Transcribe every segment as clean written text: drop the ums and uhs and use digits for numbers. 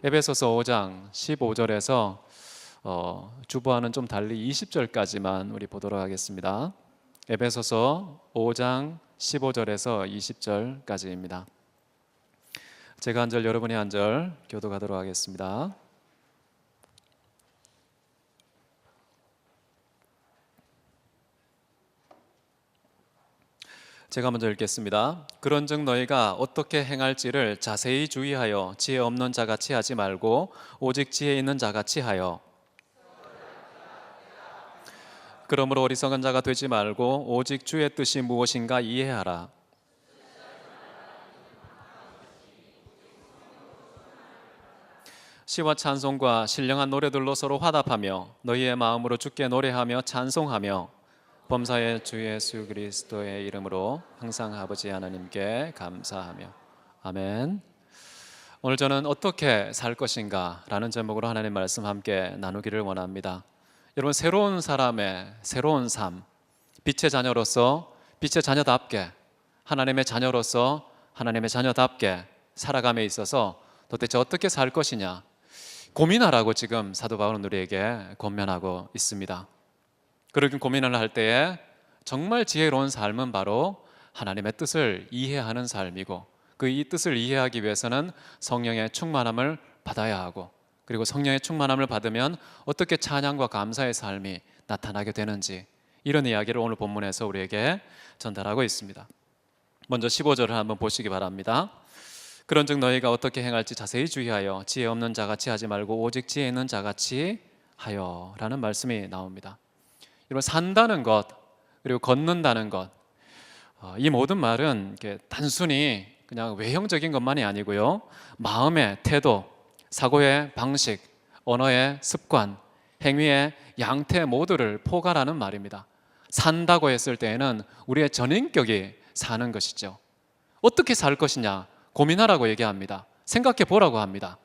에베소서 5장 15절에서 주보와는 좀 달리 20절까지만 우리 보도록 하겠습니다. 에베소서 5장 15절에서 20절까지입니다. 제가 한 절, 여러분이 한 절 교독하도록 하겠습니다. 제가 먼저 읽겠습니다. 그런즉 너희가 어떻게 행할지를 자세히 주의하여 지혜 없는 자같이 하지 말고 오직 지혜 있는 자같이 하여, 그러므로 어리석은 자가 되지 말고 오직 주의 뜻이 무엇인가 이해하라. 시와 찬송과 신령한 노래들로 서로 화답하며 너희의 마음으로 주께 노래하며 찬송하며 범사의 주 예수 그리스도의 이름으로 항상 아버지 하나님께 감사하며. 아멘. 오늘 저는 어떻게 살 것인가 라는 제목으로 하나님 말씀 함께 나누기를 원합니다. 여러분, 새로운 사람의 새로운 삶, 빛의 자녀로서 빛의 자녀답게, 하나님의 자녀로서 하나님의 자녀답게 살아감에 있어서 도대체 어떻게 살 것이냐 고민하라고 지금 사도 바울은 우리에게 권면하고 있습니다. 그렇게 고민을 할 때에 정말 지혜로운 삶은 바로 하나님의 뜻을 이해하는 삶이고, 그 이 뜻을 이해하기 위해서는 성령의 충만함을 받아야 하고, 그리고 성령의 충만함을 받으면 어떻게 찬양과 감사의 삶이 나타나게 되는지, 이런 이야기를 오늘 본문에서 우리에게 전달하고 있습니다. 먼저 15절을 한번 보시기 바랍니다. 그런즉 너희가 어떻게 행할지 자세히 주의하여 지혜 없는 자같이 하지 말고 오직 지혜 있는 자같이 하여 라는 말씀이 나옵니다. 여러분, 산다는 것 그리고 걷는다는 것, 이 모든 말은 단순히 그냥 외형적인 것만이 아니고요, 마음의 태도, 사고의 방식, 언어의 습관, 행위의 양태 모두를 포괄하는 말입니다. 산다고 했을 때에는 우리의 전인격이 사는 것이죠. 어떻게 살 것이냐 고민하라고 얘기합니다. 생각해 보라고 합니다.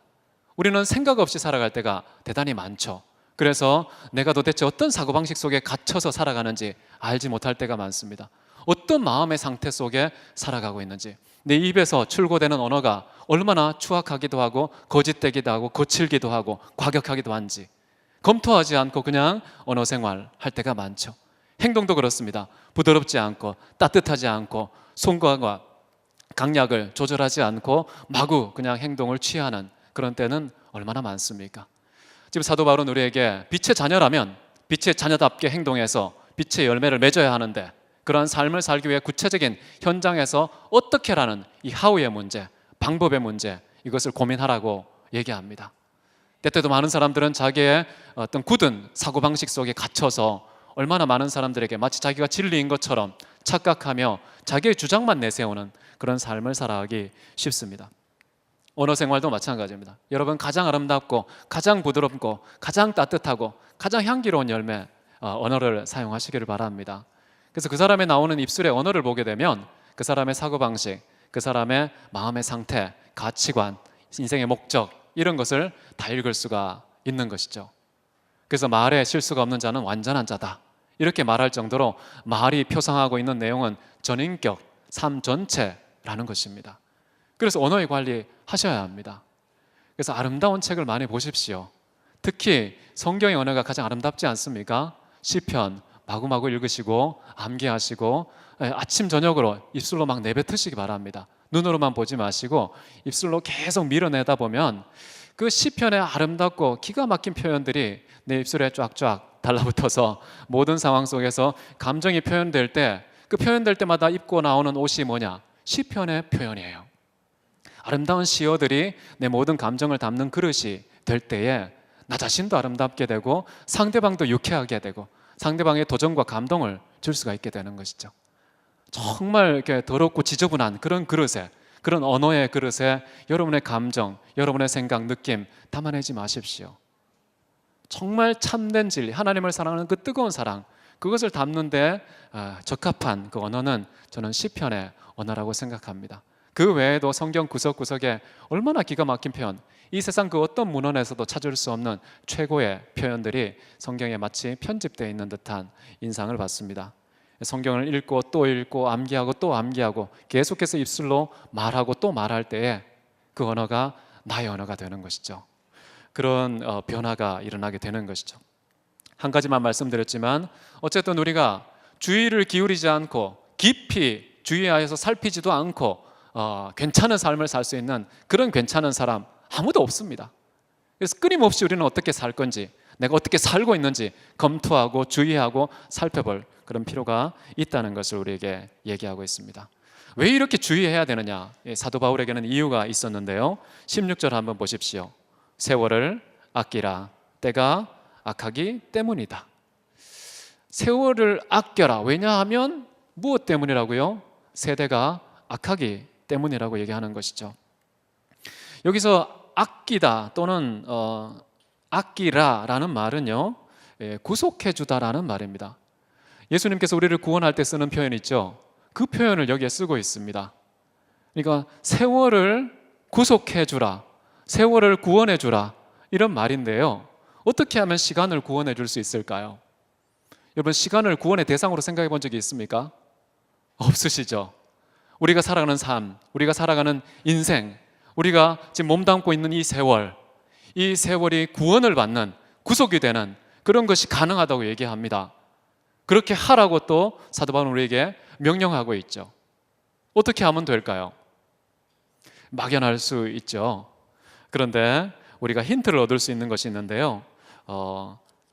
우리는 생각 없이 살아갈 때가 대단히 많죠. 그래서 내가 도대체 어떤 사고방식 속에 갇혀서 살아가는지 알지 못할 때가 많습니다. 어떤 마음의 상태 속에 살아가고 있는지, 내 입에서 출고되는 언어가 얼마나 추악하기도 하고 거짓되기도 하고 거칠기도 하고 과격하기도 한지 검토하지 않고 그냥 언어 생활 할 때가 많죠. 행동도 그렇습니다. 부드럽지 않고 따뜻하지 않고 손과 강약을 조절하지 않고 마구 그냥 행동을 취하는 그런 때는 얼마나 많습니까? 지금 사도 바울은 우리에게 빛의 자녀라면 빛의 자녀답게 행동해서 빛의 열매를 맺어야 하는데, 그러한 삶을 살기 위해 구체적인 현장에서 어떻게라는 이 하우의 문제, 방법의 문제, 이것을 고민하라고 얘기합니다. 때때도 많은 사람들은 자기의 어떤 굳은 사고방식 속에 갇혀서 얼마나 많은 사람들에게 마치 자기가 진리인 것처럼 착각하며 자기의 주장만 내세우는 그런 삶을 살아가기 쉽습니다. 언어 생활도 마찬가지입니다. 여러분, 가장 아름답고 가장 부드럽고 가장 따뜻하고 가장 향기로운 열매, 언어를 사용하시기를 바랍니다. 그래서 그 사람의 나오는 입술의 언어를 보게 되면 그 사람의 사고방식, 그 사람의 마음의 상태, 가치관, 인생의 목적, 이런 것을 다 읽을 수가 있는 것이죠. 그래서 말에 실수가 없는 자는 완전한 자다, 이렇게 말할 정도로 말이 표상하고 있는 내용은 전인격, 삶 전체라는 것입니다. 그래서 언어의 관리 하셔야 합니다. 그래서 아름다운 책을 많이 보십시오. 특히 성경의 언어가 가장 아름답지 않습니까? 시편 마구마구 읽으시고 암기하시고 아침 저녁으로 입술로 막 내뱉으시기 바랍니다. 눈으로만 보지 마시고 입술로 계속 밀어내다 보면 그 시편의 아름답고 기가 막힌 표현들이 내 입술에 쫙쫙 달라붙어서 모든 상황 속에서 감정이 표현될 때, 그 표현될 때마다 입고 나오는 옷이 뭐냐? 시편의 표현이에요. 아름다운 시어들이 내 모든 감정을 담는 그릇이 될 때에 나 자신도 아름답게 되고 상대방도 유쾌하게 되고 상대방의 도전과 감동을 줄 수가 있게 되는 것이죠. 정말 이렇게 더럽고 지저분한 그런 그릇에, 그런 언어의 그릇에 여러분의 감정, 여러분의 생각, 느낌 담아내지 마십시오. 정말 참된 진리, 하나님을 사랑하는 그 뜨거운 사랑, 그것을 담는데 적합한 그 언어는 저는 시편의 언어라고 생각합니다. 그 외에도 성경 구석구석에 얼마나 기가 막힌 표현, 이 세상 그 어떤 문헌에서도 찾을 수 없는 최고의 표현들이 성경에 마치 편집되어 있는 듯한 인상을 받습니다. 성경을 읽고 또 읽고 암기하고 또 암기하고 계속해서 입술로 말하고 또 말할 때에 그 언어가 나의 언어가 되는 것이죠. 그런 변화가 일어나게 되는 것이죠. 한 가지만 말씀드렸지만 어쨌든 우리가 주의를 기울이지 않고 깊이 주의하여서 살피지도 않고 괜찮은 삶을 살 수 있는 그런 괜찮은 사람 아무도 없습니다. 그래서 끊임없이 우리는 어떻게 살 건지, 내가 어떻게 살고 있는지 검토하고 주의하고 살펴볼 그런 필요가 있다는 것을 우리에게 얘기하고 있습니다. 왜 이렇게 주의해야 되느냐? 사도 바울에게는 이유가 있었는데요. 16절 한번 보십시오. 세월을 아끼라, 때가 악하기 때문이다. 세월을 아껴라. 왜냐하면 무엇 때문이라고요? 세대가 악하기 때문이라고 얘기하는 것이죠. 여기서 아끼다 또는 아끼라라는 말은요, 구속해주다라는 말입니다. 예수님께서 우리를 구원할 때 쓰는 표현 있죠. 그 표현을 여기에 쓰고 있습니다. 그러니까 세월을 구속해주라, 세월을 구원해주라 이런 말인데요. 어떻게 하면 시간을 구원해 줄 수 있을까요? 여러분, 시간을 구원의 대상으로 생각해 본 적이 있습니까? 없으시죠? 우리가 살아가는 삶, 우리가 살아가는 인생, 우리가 지금 몸담고 있는 이 세월이 구원을 받는, 구속이 되는 그런 것이 가능하다고 얘기합니다. 그렇게 하라고 또 사도 바울은 우리에게 명령하고 있죠. 어떻게 하면 될까요? 막연할 수 있죠. 그런데 우리가 힌트를 얻을 수 있는 것이 있는데요.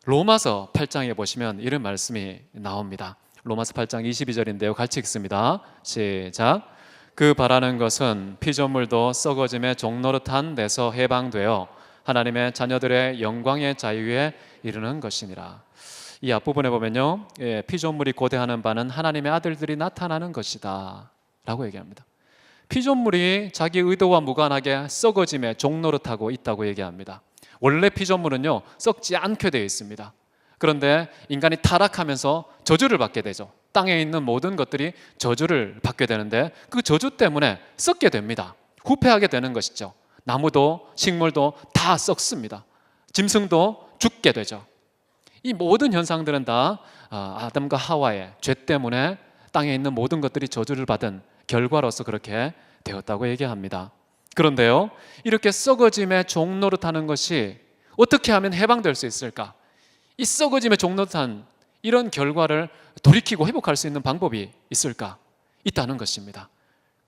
로마서 8장에 보시면 이런 말씀이 나옵니다. 로마서 8장 22절인데요. 같이 읽습니다. 시작. 그 바라는 것은 피조물도 썩어짐의 종노릇한 데서 해방되어 하나님의 자녀들의 영광의 자유에 이르는 것이니라. 이 앞부분에 보면요, 피조물이 고대하는 바는 하나님의 아들들이 나타나는 것이다 라고 얘기합니다. 피조물이 자기 의도와 무관하게 썩어짐에 종노릇하고 있다고 얘기합니다. 원래 피조물은요, 썩지 않게 되어 있습니다. 그런데 인간이 타락하면서 저주를 받게 되죠. 땅에 있는 모든 것들이 저주를 받게 되는데 그 저주 때문에 썩게 됩니다. 후패하게 되는 것이죠. 나무도 식물도 다 썩습니다. 짐승도 죽게 되죠. 이 모든 현상들은 다 아담과 하와의 죄 때문에 땅에 있는 모든 것들이 저주를 받은 결과로서 그렇게 되었다고 얘기합니다. 그런데요, 이렇게 썩어짐의 종노릇하는 것이 어떻게 하면 해방될 수 있을까? 이 썩어짐의 종노릇한 이런 결과를 돌이키고 회복할 수 있는 방법이 있을까? 있다는 것입니다.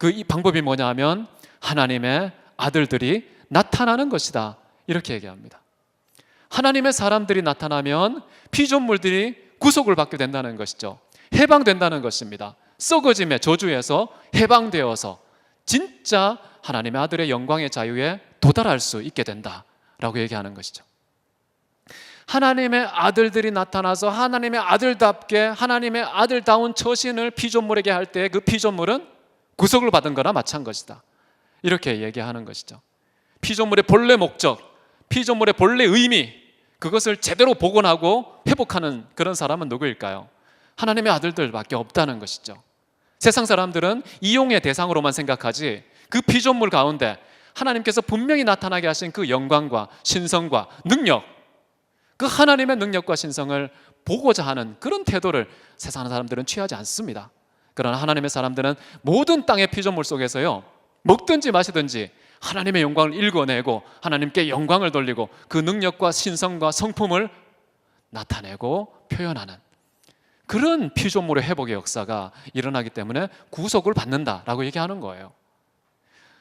이 방법이 뭐냐 하면 하나님의 아들들이 나타나는 것이다 이렇게 얘기합니다. 하나님의 사람들이 나타나면 피조물들이 구속을 받게 된다는 것이죠. 해방된다는 것입니다. 썩어짐의 저주에서 해방되어서 진짜 하나님의 아들의 영광의 자유에 도달할 수 있게 된다라고 얘기하는 것이죠. 하나님의 아들들이 나타나서 하나님의 아들답게 하나님의 아들다운 처신을 피조물에게 할 때 그 피조물은 구속을 받은 거나 마찬가지다 이렇게 얘기하는 것이죠. 피조물의 본래 목적, 피조물의 본래 의미, 그것을 제대로 복원하고 회복하는 그런 사람은 누구일까요? 하나님의 아들들밖에 없다는 것이죠. 세상 사람들은 이용의 대상으로만 생각하지 그 피조물 가운데 하나님께서 분명히 나타나게 하신 그 영광과 신성과 능력, 그 하나님의 능력과 신성을 보고자 하는 그런 태도를 세상 사람들은 취하지 않습니다. 그러나 하나님의 사람들은 모든 땅의 피조물 속에서요, 먹든지 마시든지 하나님의 영광을 일궈내고 하나님께 영광을 돌리고 그 능력과 신성과 성품을 나타내고 표현하는 그런 피조물의 회복의 역사가 일어나기 때문에 구속을 받는다라고 얘기하는 거예요.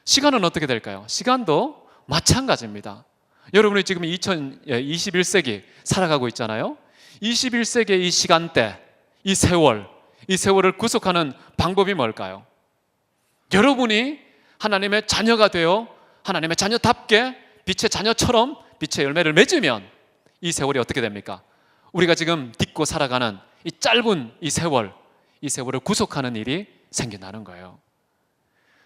시간은 어떻게 될까요? 시간도 마찬가지입니다. 여러분이 지금 21세기 살아가고 있잖아요. 21세기의 이 시간대, 이 세월을 구속하는 방법이 뭘까요? 여러분이 하나님의 자녀가 되어 하나님의 자녀답게 빛의 자녀처럼 빛의 열매를 맺으면 이 세월이 어떻게 됩니까? 우리가 지금 딛고 살아가는 이 짧은 이 세월을 구속하는 일이 생겨나는 거예요.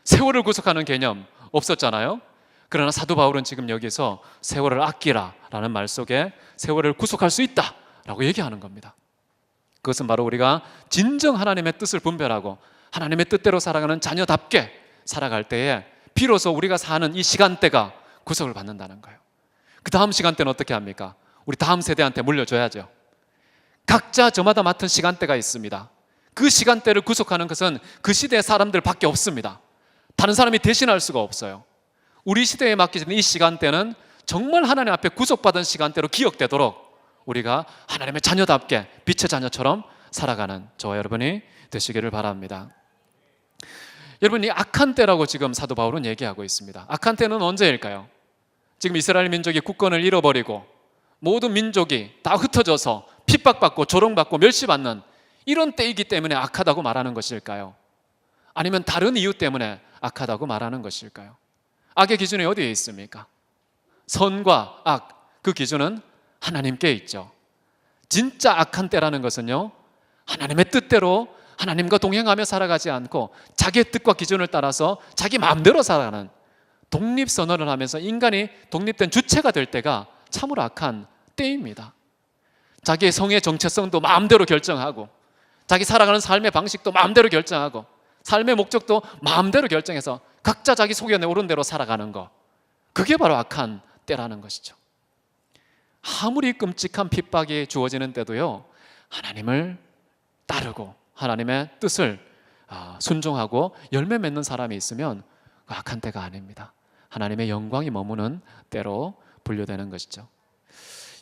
세월을 구속하는 개념 없었잖아요. 그러나 사도 바울은 지금 여기서 세월을 아끼라라는 말 속에 세월을 구속할 수 있다라고 얘기하는 겁니다. 그것은 바로 우리가 진정 하나님의 뜻을 분별하고 하나님의 뜻대로 살아가는 자녀답게 살아갈 때에 비로소 우리가 사는 이 시간대가 구속을 받는다는 거예요. 그 다음 시간대는 어떻게 합니까? 우리 다음 세대한테 물려줘야죠. 각자 저마다 맡은 시간대가 있습니다. 그 시간대를 구속하는 것은 그 시대의 사람들밖에 없습니다. 다른 사람이 대신할 수가 없어요. 우리 시대에 맡겨진 이 시간대는 정말 하나님 앞에 구속받은 시간대로 기억되도록 우리가 하나님의 자녀답게 빛의 자녀처럼 살아가는 저와 여러분이 되시기를 바랍니다. 여러분, 이 악한 때라고 지금 사도 바울은 얘기하고 있습니다. 악한 때는 언제일까요? 지금 이스라엘 민족이 국권을 잃어버리고 모든 민족이 다 흩어져서 핍박받고 조롱받고 멸시받는 이런 때이기 때문에 악하다고 말하는 것일까요? 아니면 다른 이유 때문에 악하다고 말하는 것일까요? 악의 기준이 어디에 있습니까? 선과 악, 그 기준은 하나님께 있죠. 진짜 악한 때라는 것은요, 하나님의 뜻대로 하나님과 동행하며 살아가지 않고 자기의 뜻과 기준을 따라서 자기 마음대로 살아가는, 독립선언을 하면서 인간이 독립된 주체가 될 때가 참으로 악한 때입니다. 자기의 성의 정체성도 마음대로 결정하고 자기 살아가는 삶의 방식도 마음대로 결정하고 삶의 목적도 마음대로 결정해서 각자 자기 소견에 오른 대로 살아가는 것, 그게 바로 악한 때라는 것이죠. 아무리 끔찍한 핍박이 주어지는 때도요, 하나님을 따르고 하나님의 뜻을 순종하고 열매 맺는 사람이 있으면 악한 때가 아닙니다. 하나님의 영광이 머무는 때로 분류되는 것이죠.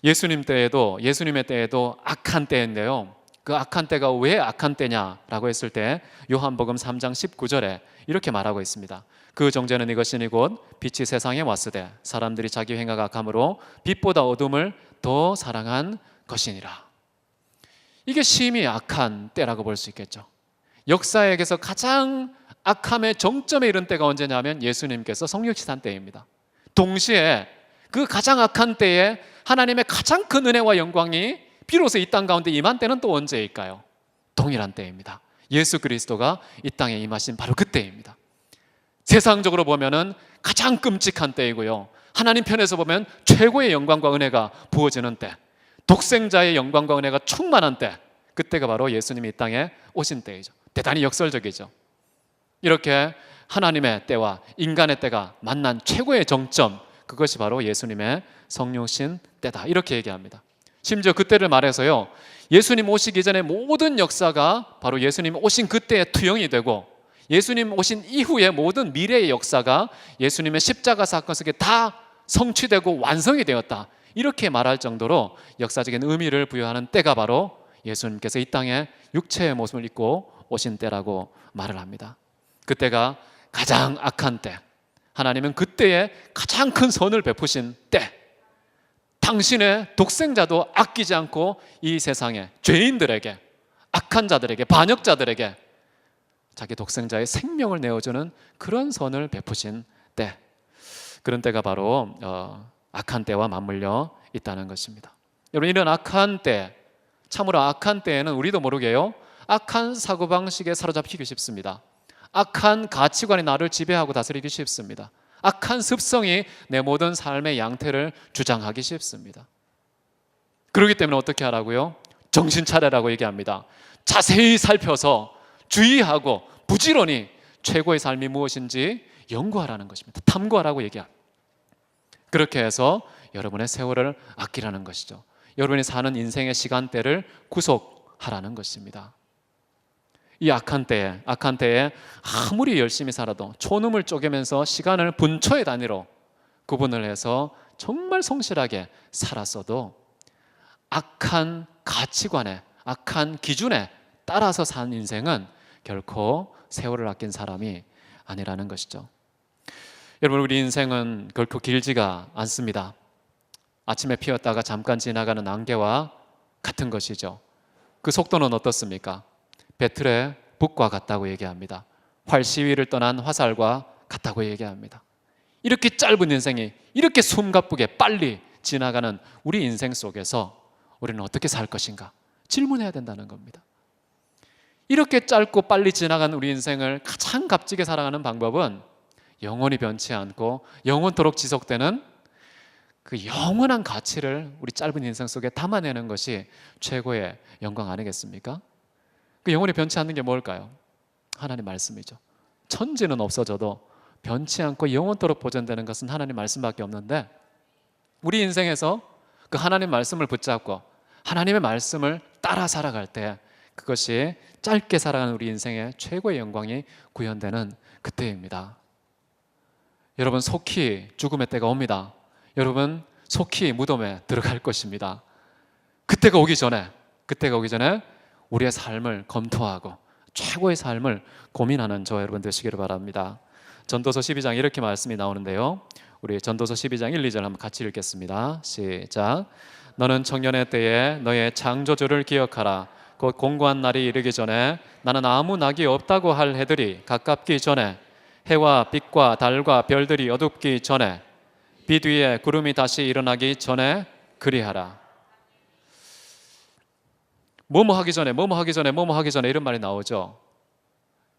예수님의 때에도 악한 때인데요, 그 악한 때가 왜 악한 때냐라고 했을 때 요한복음 3장 19절에 이렇게 말하고 있습니다. 그 정죄는 이것이니 곧 빛이 세상에 왔으되 사람들이 자기 행하가 악함으로 빛보다 어둠을 더 사랑한 것이니라. 이게 심히 악한 때라고 볼 수 있겠죠. 역사에서 가장 악함의 정점에 이른 때가 언제냐면 예수님께서 성육시산 때입니다. 동시에 그 가장 악한 때에 하나님의 가장 큰 은혜와 영광이 비로소 이 땅 가운데 임한 때는 또 언제일까요? 동일한 때입니다. 예수 그리스도가 이 땅에 임하신 바로 그때입니다. 세상적으로 보면은 가장 끔찍한 때이고요, 하나님 편에서 보면 최고의 영광과 은혜가 부어지는 때, 독생자의 영광과 은혜가 충만한 때, 그때가 바로 예수님이 이 땅에 오신 때이죠. 대단히 역설적이죠. 이렇게 하나님의 때와 인간의 때가 만난 최고의 정점, 그것이 바로 예수님의 성육신 때다, 이렇게 얘기합니다. 심지어 그때를 말해서요, 예수님 오시기 전에 모든 역사가 바로 예수님 오신 그때의 투영이 되고 예수님 오신 이후의 모든 미래의 역사가 예수님의 십자가 사건 속에 다 성취되고 완성이 되었다, 이렇게 말할 정도로 역사적인 의미를 부여하는 때가 바로 예수님께서 이 땅에 육체의 모습을 입고 오신 때라고 말을 합니다. 그때가 가장 악한 때, 하나님은 그때에 가장 큰 선을 베푸신 때, 당신의 독생자도 아끼지 않고 이 세상에 죄인들에게, 악한 자들에게, 반역자들에게 자기 독생자의 생명을 내어주는 그런 선을 베푸신 때, 그런 때가 바로 악한 때와 맞물려 있다는 것입니다. 여러분, 이런 악한 때, 참으로 악한 때에는 우리도 모르게요, 악한 사고방식에 사로잡히기 쉽습니다. 악한 가치관이 나를 지배하고 다스리기 쉽습니다. 악한 습성이 내 모든 삶의 양태를 주장하기 쉽습니다. 그렇기 때문에 어떻게 하라고요? 정신 차려라고 얘기합니다. 자세히 살펴서 주의하고 부지런히 최고의 삶이 무엇인지 연구하라는 것입니다. 탐구하라고 얘기합니다. 그렇게 해서 여러분의 세월을 아끼라는 것이죠. 여러분이 사는 인생의 시간대를 구속하라는 것입니다. 이 악한 때에 아무리 열심히 살아도 촌음을 쪼개면서 시간을 분초의 단위로 구분을 해서 정말 성실하게 살았어도 악한 가치관에, 악한 기준에 따라서 산 인생은 결코 세월을 아낀 사람이 아니라는 것이죠. 여러분, 우리 인생은 결코 길지가 않습니다. 아침에 피었다가 잠깐 지나가는 안개와 같은 것이죠. 그 속도는 어떻습니까? 배틀의 북과 같다고 얘기합니다. 활 시위를 떠난 화살과 같다고 얘기합니다. 이렇게 짧은 인생이 이렇게 숨가쁘게 빨리 지나가는 우리 인생 속에서 우리는 어떻게 살 것인가 질문해야 된다는 겁니다. 이렇게 짧고 빨리 지나가는 우리 인생을 가장 값지게 살아가는 방법은 영원히 변치 않고 영원토록 지속되는 그 영원한 가치를 우리 짧은 인생 속에 담아내는 것이 최고의 영광 아니겠습니까? 그 영원히 변치 않는 게 뭘까요? 하나님 말씀이죠. 천지는 없어져도 변치 않고 영원토록 보존되는 것은 하나님 말씀밖에 없는데, 우리 인생에서 그 하나님 말씀을 붙잡고 하나님의 말씀을 따라 살아갈 때 그것이 짧게 살아가는 우리 인생의 최고의 영광이 구현되는 그때입니다. 여러분 속히 죽음의 때가 옵니다. 여러분 속히 무덤에 들어갈 것입니다. 그때가 오기 전에 우리의 삶을 검토하고 최고의 삶을 고민하는 저와 여러분 되시기를 바랍니다. 전도서 12장 이렇게 말씀이 나오는데요, 우리 전도서 12장 1, 2절 한번 같이 읽겠습니다. 시작. 너는 청년의 때에 너의 창조주를 기억하라. 곧 공고한 날이 이르기 전에 나는 아무 낙이 없다고 할 해들이 가깝기 전에, 해와 빛과 달과 별들이 어둡기 전에, 빛 위에 구름이 다시 일어나기 전에 그리하라. 뭐뭐 하기 전에 이런 말이 나오죠.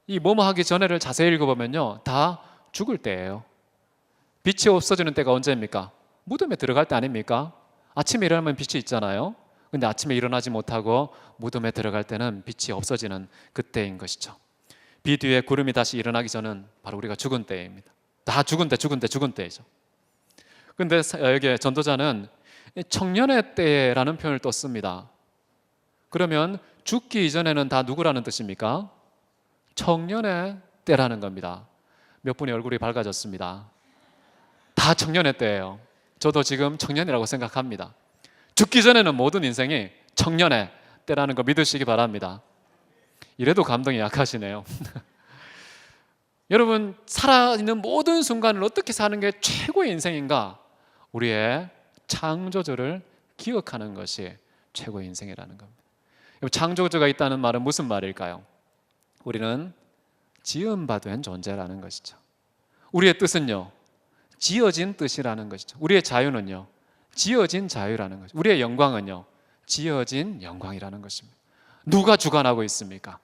이 뭐뭐 하기 전에를 자세히 읽어보면요, 다 죽을 때예요. 빛이 없어지는 때가 언제입니까? 무덤에 들어갈 때 아닙니까? 아침에 일어나면 빛이 있잖아요. 근데 아침에 일어나지 못하고 무덤에 들어갈 때는 빛이 없어지는 그때인 것이죠. 빛 위에 구름이 다시 일어나기 전은 바로 우리가 죽은 때입니다. 다 죽은 때이죠. 근데 여기 전도자는 청년의 때라는 표현을 또 씁니다. 그러면 죽기 이전에는 다 누구라는 뜻입니까? 청년의 때라는 겁니다. 몇 분의 얼굴이 밝아졌습니다. 다 청년의 때예요. 저도 지금 청년이라고 생각합니다. 죽기 전에는 모든 인생이 청년의 때라는 거 믿으시기 바랍니다. 이래도 감동이 약하시네요. 여러분, 살아있는 모든 순간을 어떻게 사는 게 최고의 인생인가? 우리의 창조주를 기억하는 것이 최고의 인생이라는 겁니다. 창조주가 있다는 말은 무슨 말일까요? 우리는 지음받은 존재라는 것이죠. 우리의 뜻은요, 지어진 뜻이라는 것이죠. 우리의 자유는요, 지어진 자유라는 것이죠. 우리의 영광은요, 지어진 영광이라는 것입니다. 누가 주관하고 있습니까?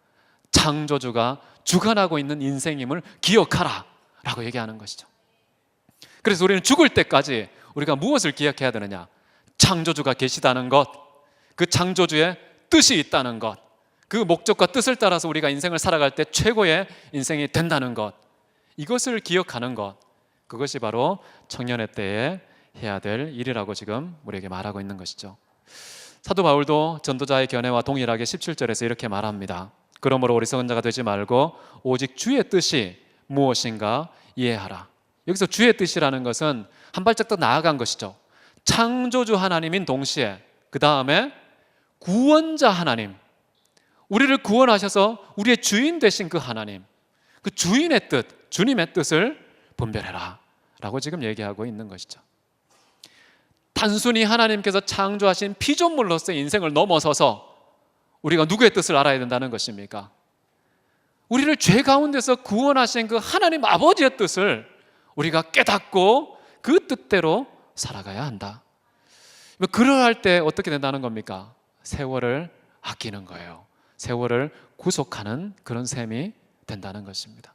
창조주가 주관하고 있는 인생임을 기억하라 라고 얘기하는 것이죠. 그래서 우리는 죽을 때까지 우리가 무엇을 기억해야 되느냐? 창조주가 계시다는 것, 그 창조주의 뜻이 있다는 것, 그 목적과 뜻을 따라서 우리가 인생을 살아갈 때 최고의 인생이 된다는 것, 이것을 기억하는 것, 그것이 바로 청년의 때에 해야 될 일이라고 지금 우리에게 말하고 있는 것이죠. 사도 바울도 전도자의 견해와 동일하게 17절에서 이렇게 말합니다. 그러므로 어리석은 되지 말고 오직 주의 뜻이 무엇인가 이해하라. 여기서 주의 뜻이라는 것은 한 발짝 더 나아간 것이죠. 창조주 하나님인 동시에 그 다음에 구원자 하나님, 우리를 구원하셔서 우리의 주인 되신 그 하나님, 그 주인의 뜻, 주님의 뜻을 분별해라 라고 지금 얘기하고 있는 것이죠. 단순히 하나님께서 창조하신 피조물로서의 인생을 넘어서서 우리가 누구의 뜻을 알아야 된다는 것입니까? 우리를 죄 가운데서 구원하신 그 하나님 아버지의 뜻을 우리가 깨닫고 그 뜻대로 살아가야 한다. 그러할 때 어떻게 된다는 겁니까? 세월을 아끼는 거예요. 세월을 구속하는 그런 셈이 된다는 것입니다.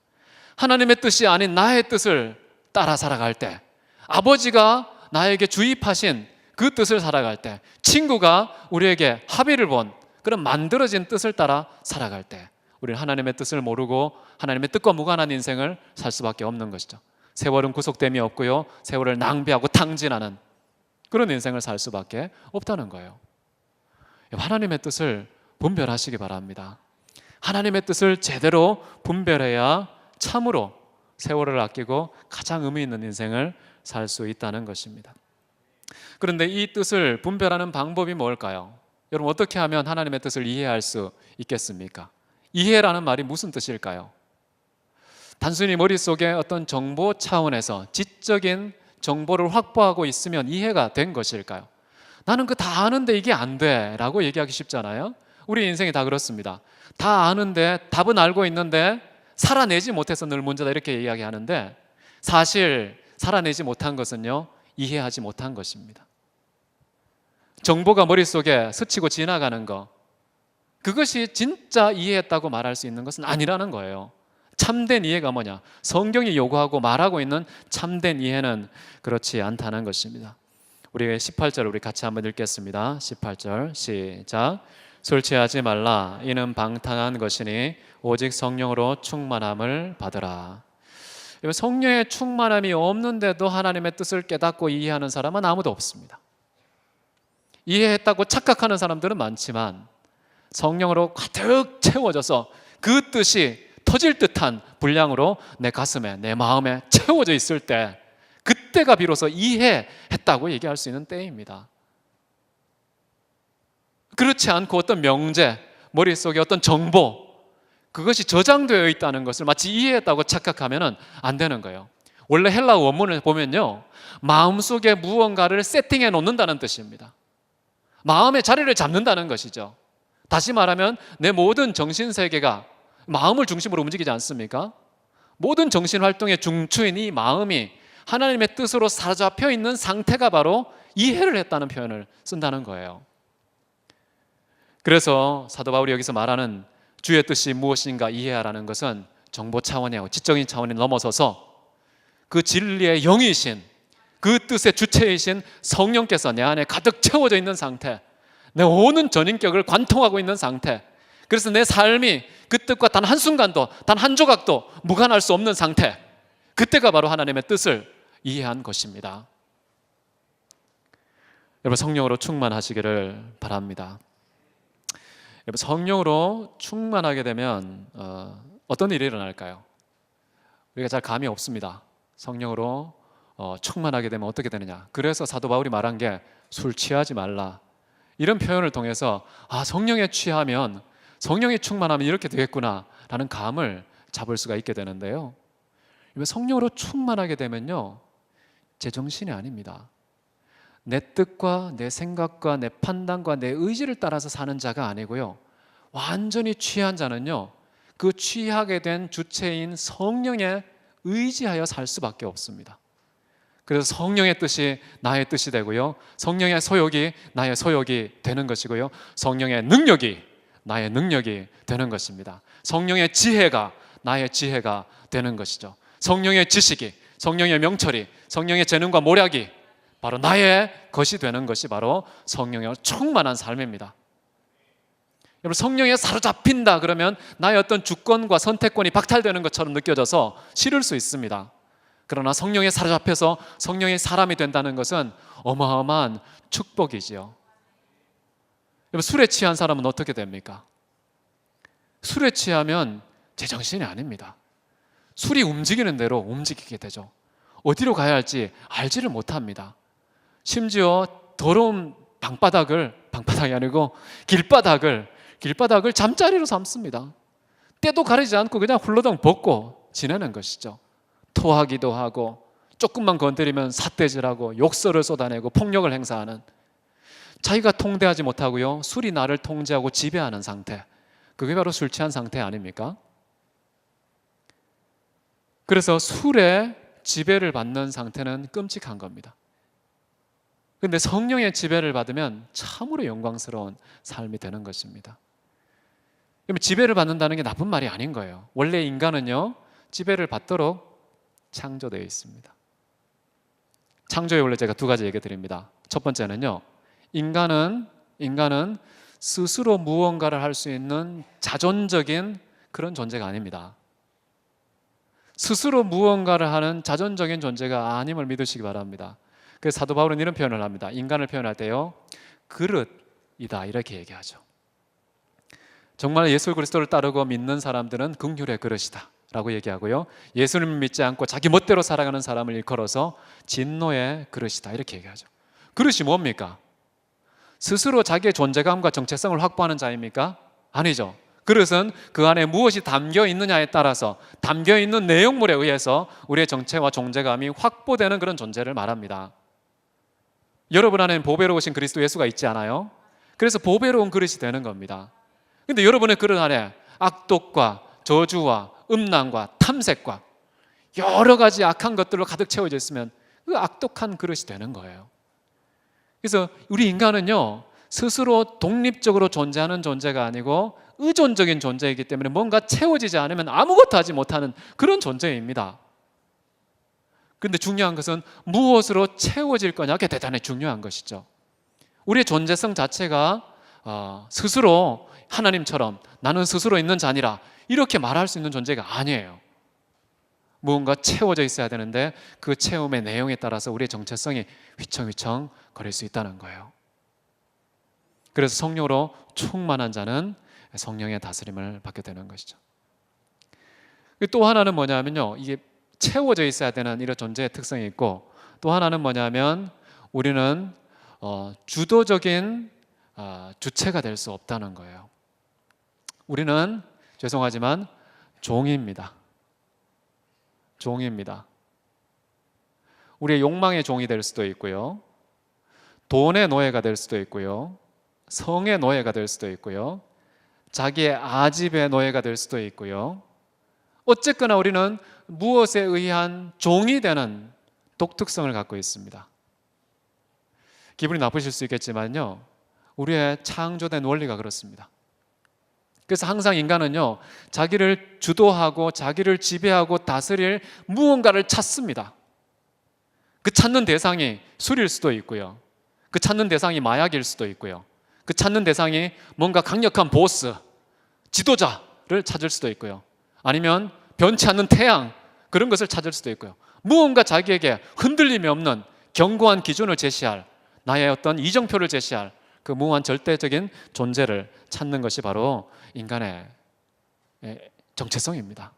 하나님의 뜻이 아닌 나의 뜻을 따라 살아갈 때, 아버지가 나에게 주입하신 그 뜻을 살아갈 때, 친구가 우리에게 합의를 본 그런 만들어진 뜻을 따라 살아갈 때, 우리는 하나님의 뜻을 모르고 하나님의 뜻과 무관한 인생을 살 수밖에 없는 것이죠. 세월은 구속됨이 없고요, 세월을 낭비하고 탕진하는 그런 인생을 살 수밖에 없다는 거예요. 하나님의 뜻을 분별하시기 바랍니다. 하나님의 뜻을 제대로 분별해야 참으로 세월을 아끼고 가장 의미 있는 인생을 살 수 있다는 것입니다. 그런데 이 뜻을 분별하는 방법이 뭘까요? 여러분, 어떻게 하면 하나님의 뜻을 이해할 수 있겠습니까? 이해라는 말이 무슨 뜻일까요? 단순히 머릿속에 어떤 정보 차원에서 지적인 정보를 확보하고 있으면 이해가 된 것일까요? 나는 그 다 아는데 이게 안 돼 라고 얘기하기 쉽잖아요. 우리 인생이 다 그렇습니다. 다 아는데, 답은 알고 있는데 살아내지 못해서 늘 문제다 이렇게 이야기하는데, 사실 살아내지 못한 것은요, 이해하지 못한 것입니다. 정보가 머릿속에 스치고 지나가는 것, 그것이 진짜 이해했다고 말할 수 있는 것은 아니라는 거예요. 참된 이해가 뭐냐? 성경이 요구하고 말하고 있는 참된 이해는 그렇지 않다는 것입니다. 우리 18절 우리 같이 한번 읽겠습니다. 18절 시작. 술 취하지 말라. 이는 방탕한 것이니 오직 성령으로 충만함을 받으라. 성령의 충만함이 없는데도 하나님의 뜻을 깨닫고 이해하는 사람은 아무도 없습니다. 이해했다고 착각하는 사람들은 많지만 성령으로 가득 채워져서 그 뜻이 터질 듯한 분량으로 내 가슴에, 내 마음에 채워져 있을 때, 그때가 비로소 이해했다고 얘기할 수 있는 때입니다. 그렇지 않고 어떤 명제, 머릿속에 어떤 정보, 그것이 저장되어 있다는 것을 마치 이해했다고 착각하면 안 되는 거예요. 원래 헬라어 원문을 보면요, 마음속에 무언가를 세팅해 놓는다는 뜻입니다. 마음의 자리를 잡는다는 것이죠. 다시 말하면 내 모든 정신세계가 마음을 중심으로 움직이지 않습니까? 모든 정신활동의 중추인 이 마음이 하나님의 뜻으로 사로잡혀 있는 상태가 바로 이해를 했다는 표현을 쓴다는 거예요. 그래서 사도 바울이 여기서 말하는 주의 뜻이 무엇인가 이해하라는 것은 정보 차원이고 지적인 차원이 넘어서서 그 진리의 영이신, 그 뜻의 주체이신 성령께서 내 안에 가득 채워져 있는 상태, 내 오는 전인격을 관통하고 있는 상태, 그래서 내 삶이 그 뜻과 단 한순간도, 단 한 조각도 무관할 수 없는 상태, 그때가 바로 하나님의 뜻을 이해한 것입니다. 여러분, 성령으로 충만하시기를 바랍니다. 여러분, 성령으로 충만하게 되면 어떤 일이 일어날까요? 우리가 잘 감이 없습니다. 성령으로 충만하게 되면 어떻게 되느냐. 그래서 사도 바울이 말한 게 술 취하지 말라, 이런 표현을 통해서 성령에 취하면, 성령이 충만하면 이렇게 되겠구나 라는 감을 잡을 수가 있게 되는데요, 성령으로 충만하게 되면요, 제정신이 아닙니다. 내 뜻과 내 생각과 내 판단과 내 의지를 따라서 사는 자가 아니고요, 완전히 취한 자는요, 그 취하게 된 주체인 성령에 의지하여 살 수밖에 없습니다. 그래서 성령의 뜻이 나의 뜻이 되고요, 성령의 소욕이 나의 소욕이 되는 것이고요, 성령의 능력이 나의 능력이 되는 것입니다. 성령의 지혜가 나의 지혜가 되는 것이죠. 성령의 지식이, 성령의 명철이, 성령의 재능과 모략이 바로 나의 것이 되는 것이 바로 성령의 충만한 삶입니다. 여러분, 성령에 사로잡힌다 그러면 나의 어떤 주권과 선택권이 박탈되는 것처럼 느껴져서 싫을 수 있습니다. 그러나 성령에 사로잡혀서 성령의 사람이 된다는 것은 어마어마한 축복이지요. 여러분, 술에 취한 사람은 어떻게 됩니까? 술에 취하면 제정신이 아닙니다. 술이 움직이는 대로 움직이게 되죠. 어디로 가야 할지 알지를 못합니다. 심지어 더러운 방바닥이 아니고 길바닥을 잠자리로 삼습니다. 때도 가리지 않고 그냥 훌러덩 벗고 지내는 것이죠. 토하기도 하고, 조금만 건드리면 삿대질하고 욕설을 쏟아내고 폭력을 행사하는, 자기가 통제하지 못하고요, 술이 나를 통제하고 지배하는 상태, 그게 바로 술 취한 상태 아닙니까? 그래서 술에 지배를 받는 상태는 끔찍한 겁니다. 그런데 성령의 지배를 받으면 참으로 영광스러운 삶이 되는 것입니다. 지배를 받는다는 게 나쁜 말이 아닌 거예요. 원래 인간은요, 지배를 받도록 창조되어 있습니다. 창조의 원래 제가 두 가지 얘기 드립니다. 첫 번째는요, 인간은 스스로 무언가를 할 수 있는 자존적인 그런 존재가 아닙니다. 스스로 무언가를 하는 자존적인 존재가 아님을 믿으시기 바랍니다. 그래서 사도 바울은 이런 표현을 합니다. 인간을 표현할 때요, 그릇이다 이렇게 얘기하죠. 정말 예수 그리스도를 따르고 믿는 사람들은 긍휼의 그릇이다 라고 얘기하고요, 예수님을 믿지 않고 자기 멋대로 살아가는 사람을 일컬어서 진노의 그릇이다 이렇게 얘기하죠. 그릇이 뭡니까? 스스로 자기의 존재감과 정체성을 확보하는 자입니까? 아니죠. 그릇은 그 안에 무엇이 담겨 있느냐에 따라서, 담겨 있는 내용물에 의해서 우리의 정체와 존재감이 확보되는 그런 존재를 말합니다. 여러분 안에는 보배로우신 그리스도 예수가 있지 않아요? 그래서 보배로운 그릇이 되는 겁니다. 근데 여러분의 그릇 안에 악독과 저주와 음란과 탐색과 여러 가지 악한 것들로 가득 채워져 있으면 그 악독한 그릇이 되는 거예요. 그래서 우리 인간은요, 스스로 독립적으로 존재하는 존재가 아니고 의존적인 존재이기 때문에 뭔가 채워지지 않으면 아무것도 하지 못하는 그런 존재입니다. 그런데 중요한 것은 무엇으로 채워질 거냐가 대단히 중요한 것이죠. 우리의 존재성 자체가 스스로 하나님처럼 나는 스스로 있는 자니라 이렇게 말할 수 있는 존재가 아니에요. 무언가 채워져 있어야 되는데 그 채움의 내용에 따라서 우리의 정체성이 휘청휘청 거릴 수 있다는 거예요. 그래서 성령으로 충만한 자는 성령의 다스림을 받게 되는 것이죠. 또 하나는 뭐냐면요, 이게 채워져 있어야 되는 이런 존재의 특성이 있고, 또 하나는 뭐냐면 우리는 주도적인 주체가 될 수 없다는 거예요. 우리는 죄송하지만 종입니다. 종입니다. 우리의 욕망의 종이 될 수도 있고요, 돈의 노예가 될 수도 있고요, 성의 노예가 될 수도 있고요, 자기의 아집의 노예가 될 수도 있고요. 어쨌거나 우리는 무엇에 의한 종이 되는 독특성을 갖고 있습니다. 기분이 나쁘실 수 있겠지만요, 우리의 창조된 원리가 그렇습니다. 그래서 항상 인간은요, 자기를 주도하고 자기를 지배하고 다스릴 무언가를 찾습니다. 그 찾는 대상이 술일 수도 있고요, 그 찾는 대상이 마약일 수도 있고요, 그 찾는 대상이 뭔가 강력한 보스, 지도자를 찾을 수도 있고요, 아니면 변치 않는 태양, 그런 것을 찾을 수도 있고요. 무언가 자기에게 흔들림이 없는 견고한 기준을 제시할, 나의 어떤 이정표를 제시할 그 무한 절대적인 존재를 찾는 것이 바로 인간의 정체성입니다.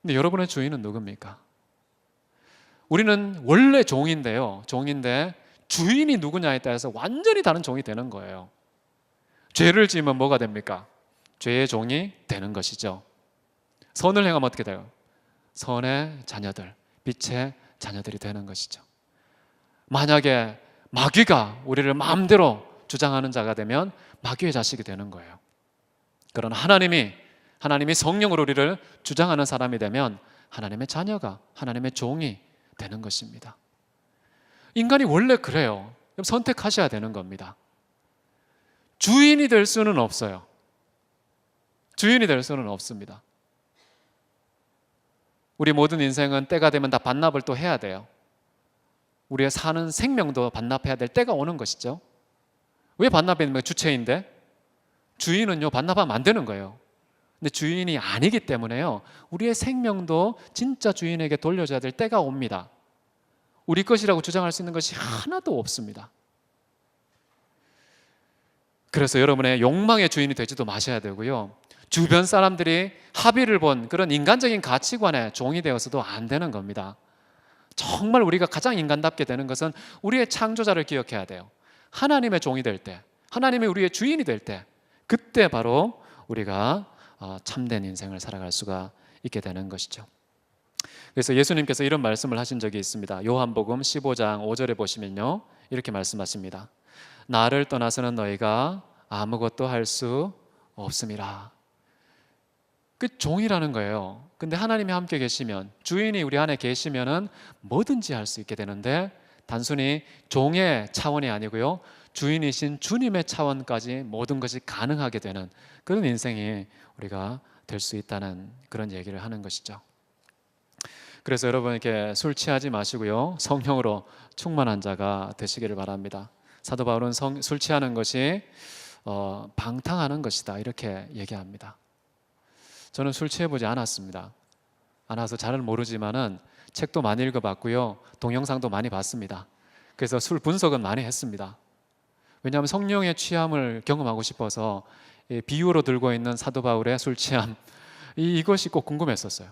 근데 여러분의 주인은 누굽니까? 우리는 원래 종인데요, 종인데 주인이 누구냐에 따라서 완전히 다른 종이 되는 거예요. 죄를 지으면 뭐가 됩니까? 죄의 종이 되는 것이죠. 선을 행하면 어떻게 돼요? 선의 자녀들, 빛의 자녀들이 되는 것이죠. 만약에 마귀가 우리를 마음대로 주장하는 자가 되면 마귀의 자식이 되는 거예요. 그러나 하나님이 성령으로 우리를 주장하는 사람이 되면 하나님의 자녀가, 하나님의 종이 되는 것입니다. 인간이 원래 그래요. 선택하셔야 되는 겁니다. 주인이 될 수는 없어요. 주인이 될 수는 없습니다. 우리 모든 인생은 때가 되면 다 반납을 또 해야 돼요. 우리의 사는 생명도 반납해야 될 때가 오는 것이죠. 왜 반납해야 됩니까? 주체인데. 주인은요, 반납하면 안 되는 거예요. 근데 주인이 아니기 때문에요, 우리의 생명도 진짜 주인에게 돌려줘야 될 때가 옵니다. 우리 것이라고 주장할 수 있는 것이 하나도 없습니다. 그래서 여러분의 욕망의 주인이 되지도 마셔야 되고요, 주변 사람들이 합의를 본 그런 인간적인 가치관의 종이 되어서도 안 되는 겁니다. 정말 우리가 가장 인간답게 되는 것은 우리의 창조자를 기억해야 돼요. 하나님의 종이 될 때, 하나님이 우리의 주인이 될 때, 그때 바로 우리가 참된 인생을 살아갈 수가 있게 되는 것이죠. 그래서 예수님께서 이런 말씀을 하신 적이 있습니다. 요한복음 15장 5절에 보시면요, 이렇게 말씀하십니다. 나를 떠나서는 너희가 아무것도 할 수 없음이라. 그 종이라는 거예요. 근데 하나님이 함께 계시면, 주인이 우리 안에 계시면은 뭐든지 할 수 있게 되는데, 단순히 종의 차원이 아니고요, 주인이신 주님의 차원까지 모든 것이 가능하게 되는 그런 인생이 우리가 될 수 있다는 그런 얘기를 하는 것이죠. 그래서 여러분, 이렇게 술 취하지 마시고요, 성령으로 충만한 자가 되시기를 바랍니다. 사도 바울은 술 취하는 것이 방탕하는 것이다, 이렇게 얘기합니다. 저는 술 취해보지 않았습니다. 않아서 잘은 모르지만은 책도 많이 읽어봤고요, 동영상도 많이 봤습니다. 그래서 술 분석은 많이 했습니다. 왜냐하면 성령의 취함을 경험하고 싶어서 비유로 들고 있는 사도 바울의 술 취함, 이것이 꼭 궁금했었어요.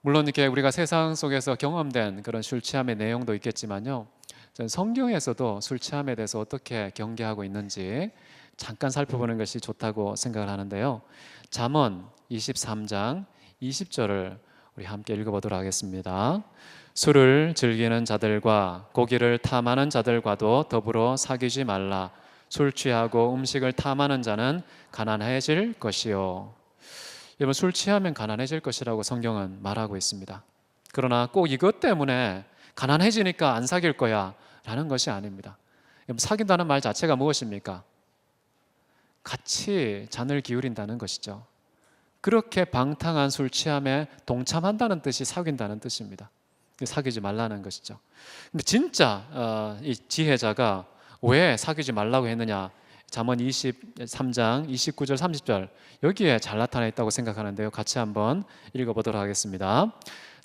물론 이렇게 우리가 세상 속에서 경험된 그런 술 취함의 내용도 있겠지만요, 저는 성경에서도 술 취함에 대해서 어떻게 경계하고 있는지 잠깐 살펴보는 것이 좋다고 생각을 하는데요. 잠언 23장 20절을 우리 함께 읽어보도록 하겠습니다. 술을 즐기는 자들과 고기를 탐하는 자들과도 더불어 사귀지 말라. 술 취하고 음식을 탐하는 자는 가난해질 것이요. 여러분, 술 취하면 가난해질 것이라고 성경은 말하고 있습니다. 그러나 꼭 이것 때문에 가난해지니까 안 사귈 거야 라는 것이 아닙니다. 여러분, 사귄다는 말 자체가 무엇입니까? 같이 잔을 기울인다는 것이죠. 그렇게 방탕한 술 취함에 동참한다는 뜻이 사귄다는 뜻입니다. 사귀지 말라는 것이죠. 근데 진짜 이 지혜자가 왜 사귀지 말라고 했느냐, 잠언 23장 29절 30절 여기에 잘 나타나 있다고 생각하는데요, 같이 한번 읽어보도록 하겠습니다.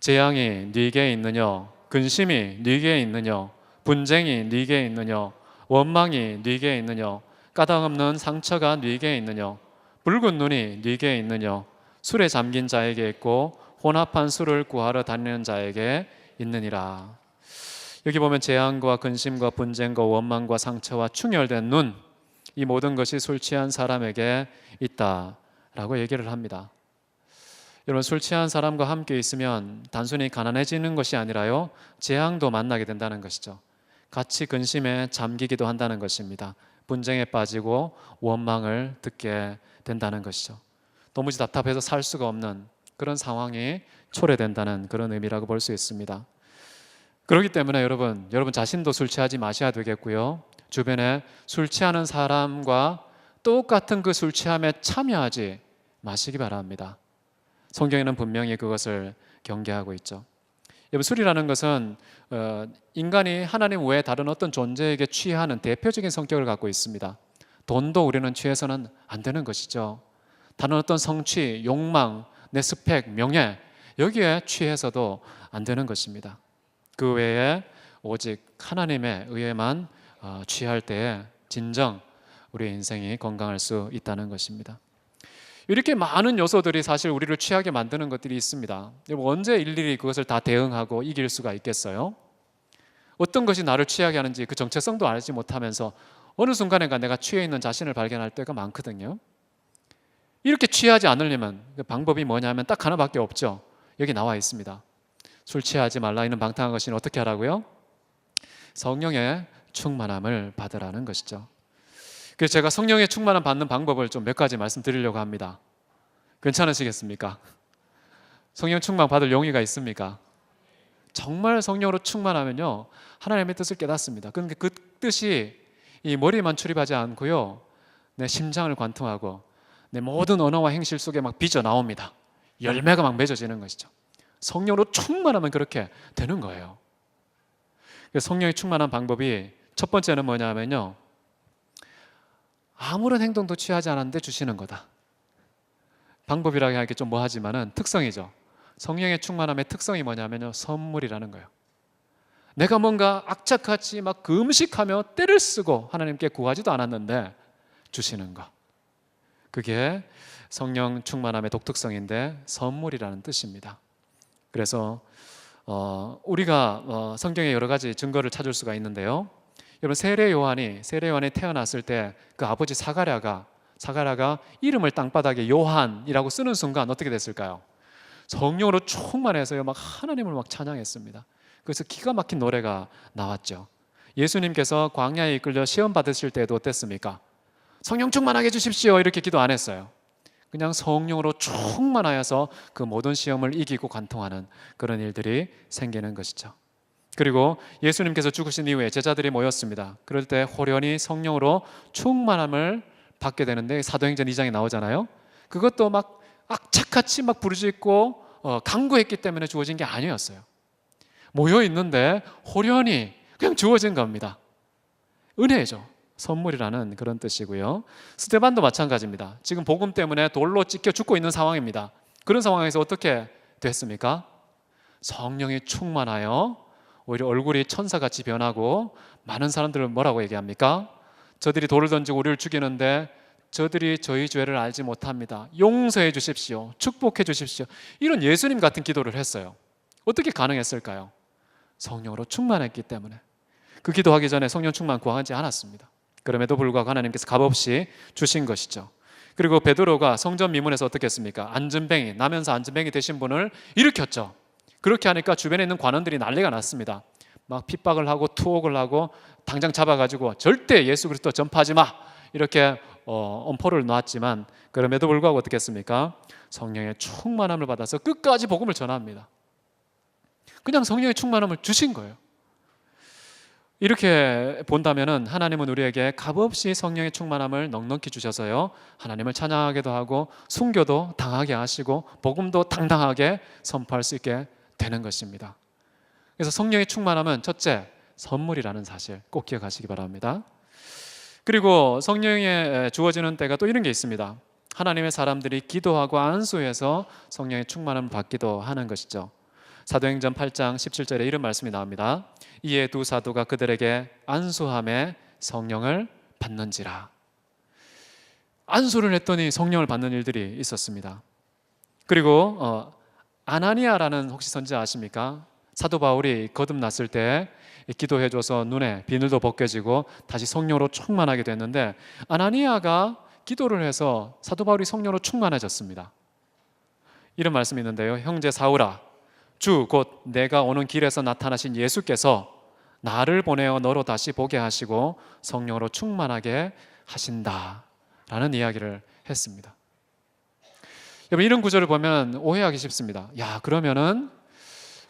재앙이 네게 있느냐, 근심이 네게 있느냐, 분쟁이 네게 있느냐, 원망이 네게 있느냐, 까닭없는 상처가 네게 있느냐, 붉은 눈이 네게 있느냐? 술에 잠긴 자에게 있고 혼합한 술을 구하러 다니는 자에게 있느니라. 여기 보면 재앙과 근심과 분쟁과 원망과 상처와 충혈된 눈, 이 모든 것이 술 취한 사람에게 있다라고 얘기를 합니다. 여러분, 술 취한 사람과 함께 있으면 단순히 가난해지는 것이 아니라요, 재앙도 만나게 된다는 것이죠. 같이 근심에 잠기기도 한다는 것입니다. 분쟁에 빠지고 원망을 듣게 된다는 것이죠. 도무지 답답해서 살 수가 없는 그런 상황이 초래된다는 그런 의미라고 볼 수 있습니다. 그렇기 때문에 여러분 자신도 술 취하지 마셔야 되겠고요, 주변에 술 취하는 사람과 똑같은 그 술 취함에 참여하지 마시기 바랍니다. 성경에는 분명히 그것을 경계하고 있죠. 여러분, 술이라는 것은 인간이 하나님 외에 다른 어떤 존재에게 취하는 대표적인 성격을 갖고 있습니다. 돈도 우리는 취해서는 안 되는 것이죠. 다른 어떤 성취, 욕망, 내 스펙, 명예, 여기에 취해서도 안 되는 것입니다. 그 외에 오직 하나님의 의에만 취할 때에 진정 우리의 인생이 건강할 수 있다는 것입니다. 이렇게 많은 요소들이 사실 우리를 취하게 만드는 것들이 있습니다. 언제 일일이 그것을 다 대응하고 이길 수가 있겠어요? 어떤 것이 나를 취하게 하는지 그 정체성도 알지 못하면서 어느 순간인가 내가 취해 있는 자신을 발견할 때가 많거든요. 이렇게 취하지 않으려면 그 방법이 뭐냐면 딱 하나밖에 없죠. 여기 나와 있습니다. 술 취하지 말라 이는 방탕한 것이니 어떻게 하라고요? 성령의 충만함을 받으라는 것이죠. 그래서 제가 성령의 충만함 받는 방법을 좀 몇 가지 말씀드리려고 합니다. 괜찮으시겠습니까? 성령 충만 받을 용의가 있습니까? 정말 성령으로 충만하면요, 하나님의 뜻을 깨닫습니다. 그런데 그 뜻이 이 머리만 출입하지 않고요, 내 심장을 관통하고 내 모든 언어와 행실 속에 막 빚어 나옵니다. 열매가 막 맺어지는 것이죠. 성령으로 충만하면 그렇게 되는 거예요. 성령이 충만한 방법이 첫 번째는 뭐냐면요, 아무런 행동도 취하지 않았는데 주시는 거다. 방법이라고 하기 좀 뭐하지만은 특성이죠. 성령의 충만함의 특성이 뭐냐면요, 선물이라는 거예요. 내가 뭔가 악착같이 막 금식하며 때를 쓰고 하나님께 구하지도 않았는데 주시는 것, 그게 성령 충만함의 독특성인데 선물이라는 뜻입니다. 그래서 우리가 성경에 여러 가지 증거를 찾을 수가 있는데요, 여러분, 세례 요한이 태어났을 때 그 아버지 사가랴가 이름을 땅바닥에 요한이라고 쓰는 순간 어떻게 됐을까요? 성령으로 충만해서요, 막 하나님을 막 찬양했습니다. 그래서 기가 막힌 노래가 나왔죠. 예수님께서 광야에 이끌려 시험 받으실 때도 어땠습니까? 성령 충만하게 해주십시오 이렇게 기도 안 했어요. 그냥 성령으로 충만하여서 그 모든 시험을 이기고 관통하는 그런 일들이 생기는 것이죠. 그리고 예수님께서 죽으신 이후에 제자들이 모였습니다. 그럴 때 호련히 성령으로 충만함을 받게 되는데 사도행전 2장에 나오잖아요. 그것도 막 악착같이 막 부르짖고 간구했기 때문에 주어진 게 아니었어요. 모여 있는데 호련히 그냥 주어진 겁니다. 은혜죠. 선물이라는 그런 뜻이고요. 스데반도 마찬가지입니다. 지금 복음 때문에 돌로 찢겨 죽고 있는 상황입니다. 그런 상황에서 어떻게 됐습니까? 성령이 충만하여 오히려 얼굴이 천사같이 변하고 많은 사람들은 뭐라고 얘기합니까? 저들이 돌을 던지고 우리를 죽이는데 저들이 저희 죄를 알지 못합니다. 용서해 주십시오. 축복해 주십시오. 이런 예수님 같은 기도를 했어요. 어떻게 가능했을까요? 성령으로 충만했기 때문에. 그 기도하기 전에 성령 충만 구하지 않았습니다. 그럼에도 불구하고 하나님께서 값없이 주신 것이죠. 그리고 베드로가 성전 미문에서 어떻게 했습니까? 안전뱅이, 나면서 안전뱅이 되신 분을 일으켰죠. 그렇게 하니까 주변에 있는 관원들이 난리가 났습니다. 막 핍박을 하고 투옥을 하고 당장 잡아가지고 절대 예수 그리스도 전파하지 마 이렇게 엄포를 놨지만 그럼에도 불구하고 어떻게 했습니까? 성령의 충만함을 받아서 끝까지 복음을 전합니다. 그냥 성령의 충만함을 주신 거예요. 이렇게 본다면은 하나님은 우리에게 값없이 성령의 충만함을 넉넉히 주셔서요, 하나님을 찬양하기도 하고 순교도 당하게 하시고 복음도 당당하게 선포할 수 있게 되는 것입니다. 그래서 성령의 충만함은 첫째, 선물이라는 사실 꼭 기억하시기 바랍니다. 그리고 성령에 주어지는 때가 또 이런 게 있습니다. 하나님의 사람들이 기도하고 안수해서 성령의 충만함을 받기도 하는 것이죠. 사도행전 8장 17절에 이런 말씀이 나옵니다. 이에 두 사도가 그들에게 안수함에 성령을 받는지라. 안수를 했더니 성령을 받는 일들이 있었습니다. 그리고 아나니아라는 혹시 선지자 아십니까? 사도 바울이 거듭났을 때 기도해줘서 눈에 비늘도 벗겨지고 다시 성령으로 충만하게 됐는데, 아나니아가 기도를 해서 사도 바울이 성령으로 충만해졌습니다. 이런 말씀이 있는데요. 형제 사울아, 주 곧 내가 오는 길에서 나타나신 예수께서 나를 보내어 너로 다시 보게 하시고 성령으로 충만하게 하신다 라는 이야기를 했습니다. 여러분, 이런 구절을 보면 오해하기 쉽습니다. 야, 그러면은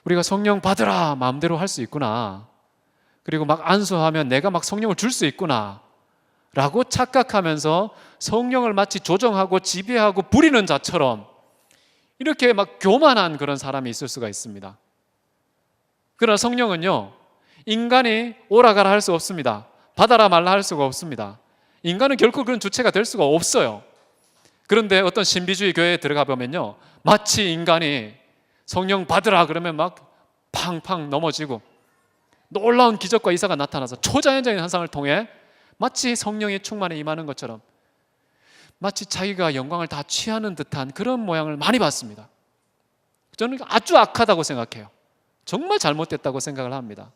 우리가 성령 받으라 마음대로 할 수 있구나, 그리고 막 안수하면 내가 막 성령을 줄 수 있구나 라고 착각하면서 성령을 마치 조정하고 지배하고 부리는 자처럼 이렇게 막 교만한 그런 사람이 있을 수가 있습니다. 그러나 성령은요, 인간이 오라가라 할 수 없습니다. 받아라 말라 할 수가 없습니다. 인간은 결코 그런 주체가 될 수가 없어요. 그런데 어떤 신비주의 교회에 들어가 보면요, 마치 인간이 성령 받으라 그러면 막 팡팡 넘어지고 놀라운 기적과 이사가 나타나서 초자연적인 현상을 통해 마치 성령의 충만에 임하는 것처럼 마치 자기가 영광을 다 취하는 듯한 그런 모양을 많이 봤습니다. 저는 아주 악하다고 생각해요. 정말 잘못됐다고 생각을 합니다.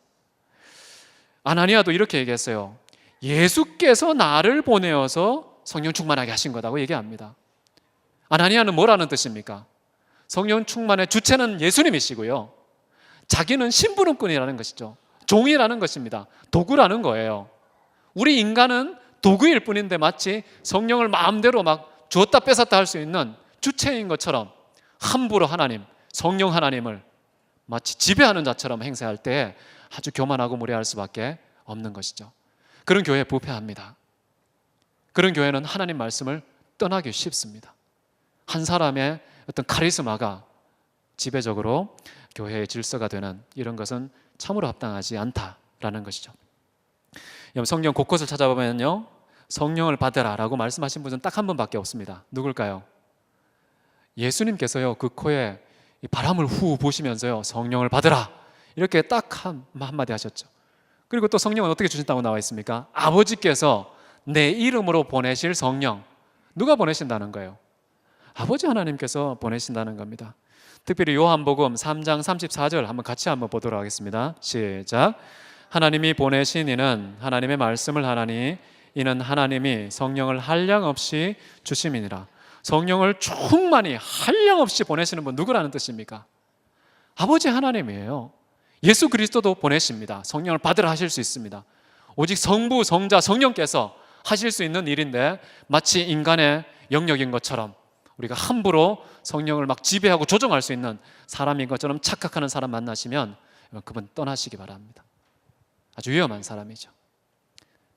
아나니아도 이렇게 얘기했어요. 예수께서 나를 보내어서 성령 충만하게 하신 거다고 얘기합니다. 아나니아는 뭐라는 뜻입니까? 성령 충만의 주체는 예수님이시고요, 자기는 심부름꾼이라는 것이죠. 종이라는 것입니다. 도구라는 거예요. 우리 인간은 도구일 뿐인데 마치 성령을 마음대로 막 주었다 뺏었다 할 수 있는 주체인 것처럼 함부로 하나님, 성령 하나님을 마치 지배하는 자처럼 행세할 때 아주 교만하고 무례할 수밖에 없는 것이죠. 그런 교회에 부패합니다. 그런 교회는 하나님 말씀을 떠나기 쉽습니다. 한 사람의 어떤 카리스마가 지배적으로 교회의 질서가 되는 이런 것은 참으로 합당하지 않다라는 것이죠. 성경 곳곳을 찾아보면요, 성령을 받으라 라고 말씀하신 분은 딱 한 분밖에 없습니다. 누굴까요? 예수님께서요, 그 코에 바람을 후 부시면서요, 성령을 받으라 이렇게 딱 한마디 하셨죠. 그리고 또 성령은 어떻게 주신다고 나와 있습니까? 아버지께서 내 이름으로 보내실 성령, 누가 보내신다는 거예요? 아버지 하나님께서 보내신다는 겁니다. 특별히 요한복음 3장 34절 한번 같이 한번 보도록 하겠습니다. 시작. 하나님이 보내신 이는 하나님의 말씀을 하나니 이는 하나님이 성령을 한량없이 주심이니라. 성령을 충만히 한량없이 보내시는 분 누구라는 뜻입니까? 아버지 하나님이에요. 예수 그리스도도 보내십니다. 성령을 받으라 하실 수 있습니다. 오직 성부, 성자, 성령께서 하실 수 있는 일인데 마치 인간의 영역인 것처럼 우리가 함부로 성령을 막 지배하고 조정할 수 있는 사람인 것처럼 착각하는 사람 만나시면 그분 떠나시기 바랍니다. 아주 위험한 사람이죠.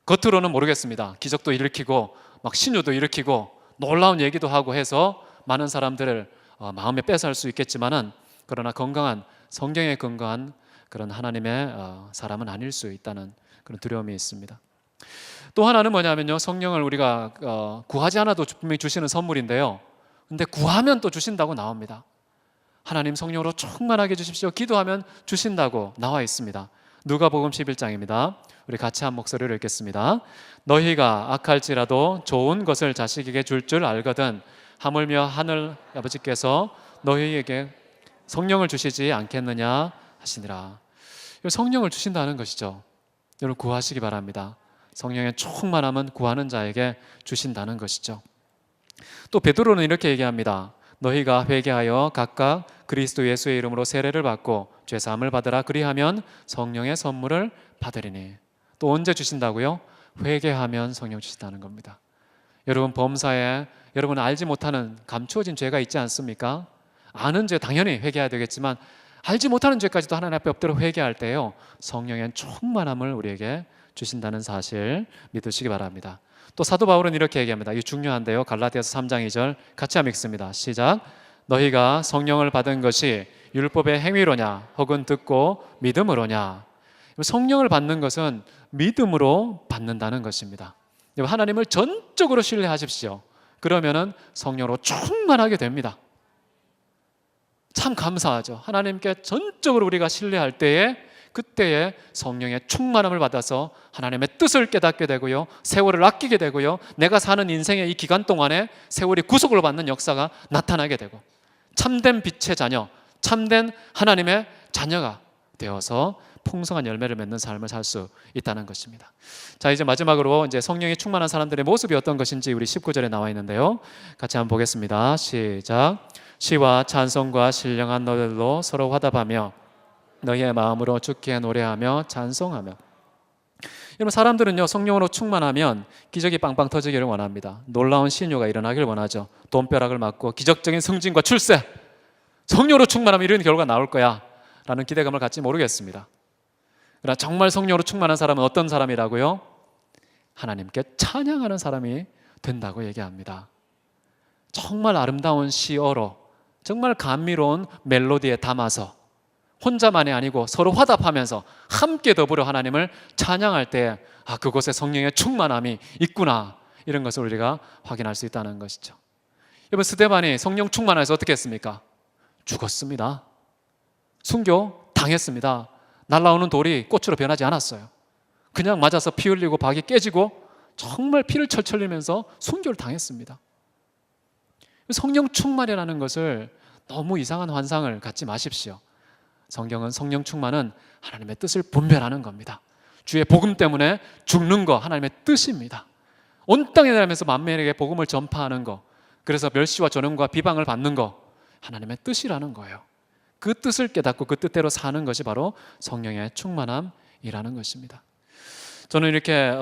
겉으로는 모르겠습니다. 기적도 일으키고 막 신유도 일으키고 놀라운 얘기도 하고 해서 많은 사람들을 마음에 뺏어갈 수 있겠지만은, 그러나 건강한 성경에 근거한 그런 하나님의 사람은 아닐 수 있다는 그런 두려움이 있습니다. 또 하나는 뭐냐면요, 성령을 우리가 구하지 않아도 분명히 주시는 선물인데요, 근데 구하면 또 주신다고 나옵니다. 하나님 성령으로 충만하게 주십시오, 기도하면 주신다고 나와 있습니다. 누가복음 11장입니다. 우리 같이 한 목소리로 읽겠습니다. 너희가 악할지라도 좋은 것을 자식에게 줄 줄 알거든 하물며 하늘 아버지께서 너희에게 성령을 주시지 않겠느냐 하시니라. 성령을 주신다는 것이죠. 여러분 구하시기 바랍니다. 성령의 충만함은 구하는 자에게 주신다는 것이죠. 또 베드로는 이렇게 얘기합니다. 너희가 회개하여 각각 그리스도 예수의 이름으로 세례를 받고 죄사함을 받으라. 그리하면 성령의 선물을 받으리니. 또 언제 주신다고요? 회개하면 성령 주신다는 겁니다. 여러분 범사에 여러분 알지 못하는 감추어진 죄가 있지 않습니까? 아는 죄 당연히 회개해야 되겠지만 알지 못하는 죄까지도 하나님 앞에 엎드려 회개할 때요, 성령의 충만함을 우리에게 주신다는 사실 믿으시기 바랍니다. 또 사도 바울은 이렇게 얘기합니다. 이게 중요한데요, 갈라디아서 3장 2절 같이 한번 읽습니다. 시작. 너희가 성령을 받은 것이 율법의 행위로냐 혹은 듣고 믿음으로냐. 성령을 받는 것은 믿음으로 받는다는 것입니다. 하나님을 전적으로 신뢰하십시오. 그러면은 성령으로 충만하게 됩니다. 참 감사하죠. 하나님께 전적으로 우리가 신뢰할 때에 그때에 성령의 충만함을 받아서 하나님의 뜻을 깨닫게 되고요, 세월을 아끼게 되고요, 내가 사는 인생의 이 기간 동안에 세월이 구속을 받는 역사가 나타나게 되고 참된 빛의 자녀, 참된 하나님의 자녀가 되어서 풍성한 열매를 맺는 삶을 살 수 있다는 것입니다. 자, 이제 마지막으로 이제 성령이 충만한 사람들의 모습이 어떤 것인지 우리 19절에 나와 있는데요, 같이 한번 보겠습니다. 시작. 시와 찬송과 신령한 노래로 서로 화답하며 너희의 마음으로 주께 노래하며 찬송하며. 여러분, 사람들은요 성령으로 충만하면 기적이 빵빵 터지기를 원합니다. 놀라운 신유가 일어나길 원하죠. 돈벼락을 맞고 기적적인 승진과 출세, 성령으로 충만하면 이런 결과가 나올 거야 라는 기대감을 갖지 모르겠습니다. 그러나 정말 성령으로 충만한 사람은 어떤 사람이라고요? 하나님께 찬양하는 사람이 된다고 얘기합니다. 정말 아름다운 시어로, 정말 감미로운 멜로디에 담아서 혼자만이 아니고 서로 화답하면서 함께 더불어 하나님을 찬양할 때, 아, 그곳에 성령의 충만함이 있구나, 이런 것을 우리가 확인할 수 있다는 것이죠. 여러분, 스데반이 성령 충만해서 어떻게 했습니까? 죽었습니다. 순교 당했습니다. 날아오는 돌이 꽃으로 변하지 않았어요. 그냥 맞아서 피 흘리고 박이 깨지고 정말 피를 철철 흘리면서 순교를 당했습니다. 성령 충만이라는 것을 너무 이상한 환상을 갖지 마십시오. 성경은 성령 충만은 하나님의 뜻을 분별하는 겁니다. 주의 복음 때문에 죽는 거 하나님의 뜻입니다. 온 땅에 다니면서 만민에게 복음을 전파하는 거, 그래서 멸시와 전염과 비방을 받는 거 하나님의 뜻이라는 거예요. 그 뜻을 깨닫고 그 뜻대로 사는 것이 바로 성령의 충만함이라는 것입니다. 저는 이렇게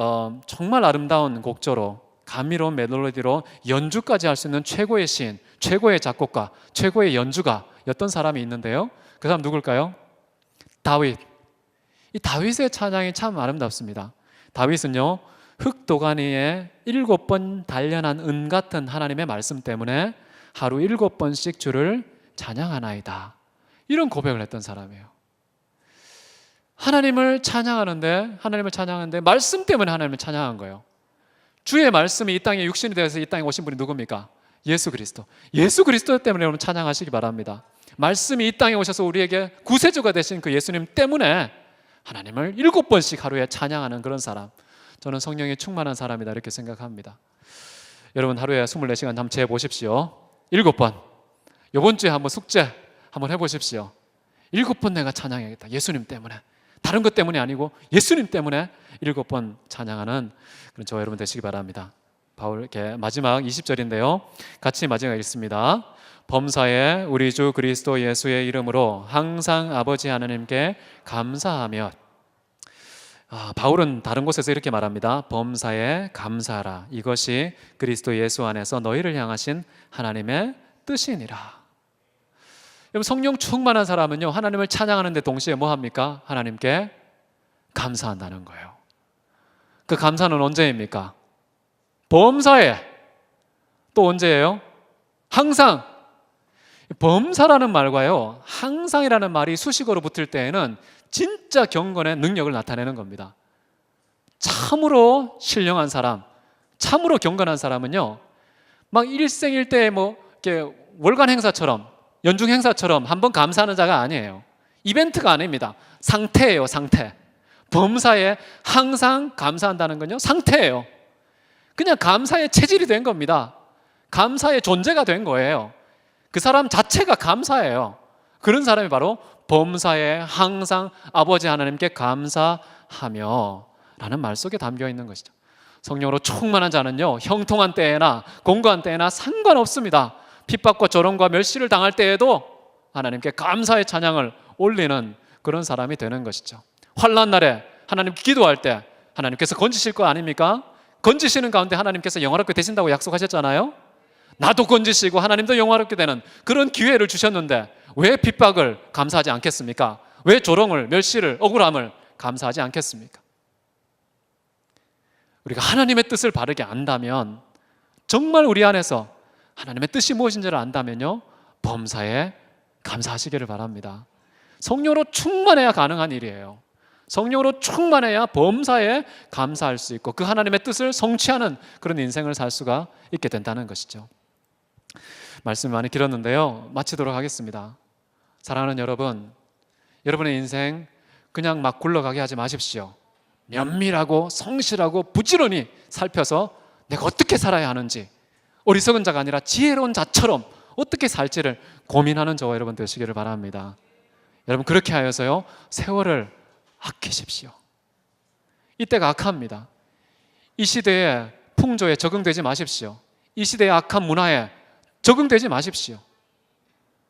정말 아름다운 곡조로 감미로운 멜로디로 연주까지 할 수 있는 최고의 시인, 최고의 작곡가, 최고의 연주가였던 사람이 있는데요, 그 사람 누굴까요? 다윗. 이 다윗의 찬양이 참 아름답습니다. 다윗은요 흙도가니에 7번 단련한 은 같은 하나님의 말씀 때문에 하루 7번씩 주를 찬양하나이다, 이런 고백을 했던 사람이에요. 하나님을 찬양하는데 말씀 때문에 하나님을 찬양한 거예요. 주의 말씀이 이 땅에 육신이 되어서 이 땅에 오신 분이 누굽니까? 예수 그리스도. 예수 그리스도 때문에 여러분 찬양하시기 바랍니다. 말씀이 이 땅에 오셔서 우리에게 구세주가 되신 그 예수님 때문에 하나님을 7번씩 하루에 찬양하는 그런 사람, 저는 성령이 충만한 사람이다, 이렇게 생각합니다. 여러분, 하루에 24시간 한번 재보십시오. 7번. 이번 주에 한번 숙제 한번 해보십시오. 7번 내가 찬양해야겠다, 예수님 때문에. 다른 것 때문이 아니고 예수님 때문에 7번 찬양하는 그런 저와 여러분 되시기 바랍니다. 바울 이렇게 마지막 20절인데요, 같이 마지막 읽습니다. 범사에 우리 주 그리스도 예수의 이름으로 항상 아버지 하나님께 감사하며. 바울은 다른 곳에서 이렇게 말합니다. 범사에 감사하라. 이것이 그리스도 예수 안에서 너희를 향하신 하나님의 뜻이니라. 여러분, 성령 충만한 사람은요 하나님을 찬양하는데 동시에 뭐 합니까? 하나님께 감사한다는 거예요. 그 감사는 언제입니까? 범사에. 또 언제예요? 항상. 범사라는 말과요 항상이라는 말이 수식어로 붙을 때에는 진짜 경건의 능력을 나타내는 겁니다. 참으로 신령한 사람, 참으로 경건한 사람은요 막 일생일대의 뭐 이렇게 월간 행사처럼, 연중 행사처럼 한번 감사하는 자가 아니에요. 이벤트가 아닙니다. 상태예요, 상태. 범사에 항상 감사한다는 건요 상태예요. 그냥 감사의 체질이 된 겁니다. 감사의 존재가 된 거예요. 그 사람 자체가 감사해요. 그런 사람이 바로 범사에 항상 아버지 하나님께 감사하며 라는 말 속에 담겨 있는 것이죠. 성령으로 충만한 자는요 형통한 때에나 공고한 때에나 상관없습니다. 핍박과 조롱과 멸시를 당할 때에도 하나님께 감사의 찬양을 올리는 그런 사람이 되는 것이죠. 환난 날에 하나님 기도할 때 하나님께서 건지실 거 아닙니까? 건지시는 가운데 하나님께서 영화롭게 되신다고 약속하셨잖아요. 나도 건지시고 하나님도 영화롭게 되는 그런 기회를 주셨는데 왜 핍박을 감사하지 않겠습니까? 왜 조롱을, 멸시를, 억울함을 감사하지 않겠습니까? 우리가 하나님의 뜻을 바르게 안다면, 정말 우리 안에서 하나님의 뜻이 무엇인지를 안다면요 범사에 감사하시기를 바랍니다. 성령으로 충만해야 가능한 일이에요. 성령으로 충만해야 범사에 감사할 수 있고 그 하나님의 뜻을 성취하는 그런 인생을 살 수가 있게 된다는 것이죠. 말씀이 많이 길었는데요 마치도록 하겠습니다. 사랑하는 여러분, 여러분의 인생 그냥 막 굴러가게 하지 마십시오. 면밀하고 성실하고 부지런히 살펴서 내가 어떻게 살아야 하는지, 어리석은 자가 아니라 지혜로운 자처럼 어떻게 살지를 고민하는 저와 여러분 되시기를 바랍니다. 여러분, 그렇게 하여서요, 세월을 아끼십시오. 이때가 악합니다. 이 시대의 풍조에 적응되지 마십시오. 이 시대의 악한 문화에 적응되지 마십시오.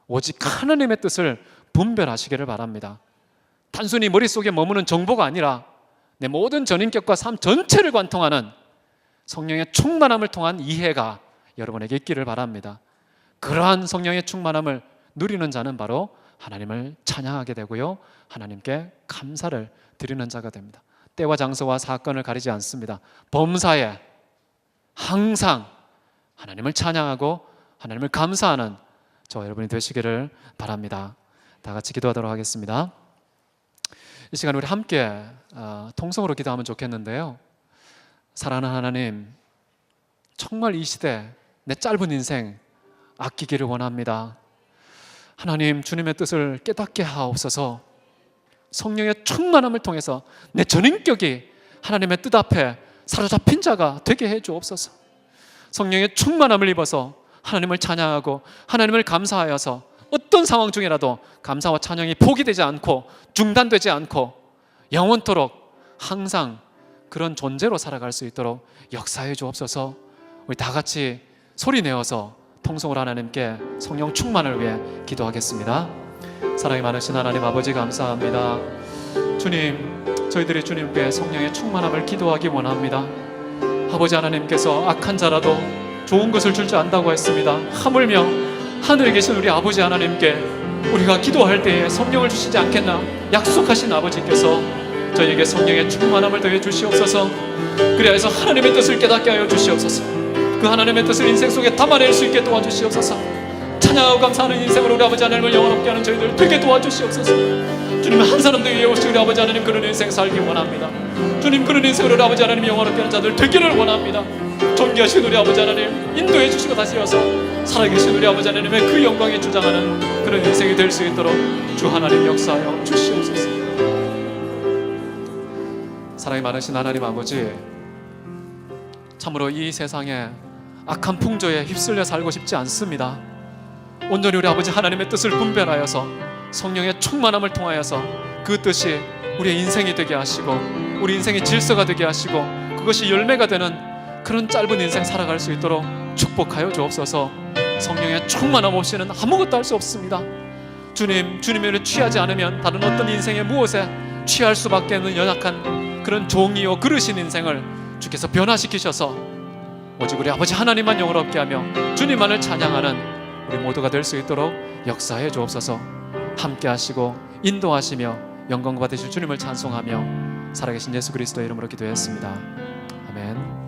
오직 하나님의 뜻을 분별하시기를 바랍니다. 단순히 머릿속에 머무는 정보가 아니라 내 모든 전인격과 삶 전체를 관통하는 성령의 충만함을 통한 이해가 여러분에게 있기를 바랍니다. 그러한 성령의 충만함을 누리는 자는 바로 하나님을 찬양하게 되고요, 하나님께 감사를 드리는 자가 됩니다. 때와 장소와 사건을 가리지 않습니다. 범사에 항상 하나님을 찬양하고 하나님을 감사하는 저와 여러분이 되시기를 바랍니다. 다 같이 기도하도록 하겠습니다. 이 시간 우리 함께 통성으로 기도하면 좋겠는데요, 사랑하는 하나님, 정말 이 시대 내 짧은 인생 아끼기를 원합니다. 하나님, 주님의 뜻을 깨닫게 하옵소서. 성령의 충만함을 통해서 내 전인격이 하나님의 뜻 앞에 사로잡힌 자가 되게 해 주옵소서. 성령의 충만함을 입어서 하나님을 찬양하고 하나님을 감사하여서 어떤 상황 중이라도 감사와 찬양이 포기되지 않고 중단되지 않고 영원토록 항상 그런 존재로 살아갈 수 있도록 역사해 주옵소서. 우리 다 같이 소리 내어서 통성으로 하나님께 성령 충만을 위해 기도하겠습니다. 사랑이 많으신 하나님 아버지, 감사합니다. 주님, 저희들이 주님께 성령의 충만함을 기도하기 원합니다. 아버지 하나님께서 악한 자라도 좋은 것을 줄 줄 안다고 했습니다. 하물며 하늘에 계신 우리 아버지 하나님께 우리가 기도할 때에 성령을 주시지 않겠나 약속하신 아버지께서 저희에게 성령의 충만함을 더해 주시옵소서. 그리하여서 하나님의 뜻을 깨닫게 하여 주시옵소서. 그 하나님의 뜻을 인생 속에 담아낼 수 있게 도와주시옵소서. 찬양하고 감사하는 인생으로 우리 아버지 하나님을 영원롭게 하는 저희들 되게 도와주시옵소서. 주님, 한 사람도 위에 오시 우리 아버지 하나님 그런 인생 살기 원합니다. 주님, 그런 인생으로 우리 아버지 하나님 영원롭게 하는 자들 되기를 원합니다. 존귀하신 우리 아버지 하나님 인도해 주시고 다스려서 살아계신 우리 아버지 하나님의 그 영광에 주장하는 그런 인생이 될 수 있도록 주 하나님 역사하여 주시옵소서. 사랑이 많으신 하나님 아버지, 참으로 이 세상에 악한 풍조에 휩쓸려 살고 싶지 않습니다. 온전히 우리 아버지 하나님의 뜻을 분별하여서 성령의 충만함을 통하여서 그 뜻이 우리의 인생이 되게 하시고 우리 인생의 질서가 되게 하시고 그것이 열매가 되는 그런 짧은 인생 살아갈 수 있도록 축복하여 주옵소서. 성령의 충만함 없이는 아무것도 할 수 없습니다. 주님, 주님의 은혜를 취하지 않으면 다른 어떤 인생의 무엇에 취할 수밖에 없는 연약한 그런 종이요 그릇인 인생을 주께서 변화시키셔서 오직 우리 아버지 하나님만 영원롭게 하며 주님만을 찬양하는 우리 모두가 될 수 있도록 역사해 주옵소서. 함께 하시고 인도하시며 영광 받으실 주님을 찬송하며 살아계신 예수 그리스도의 이름으로 기도했습니다. 아멘.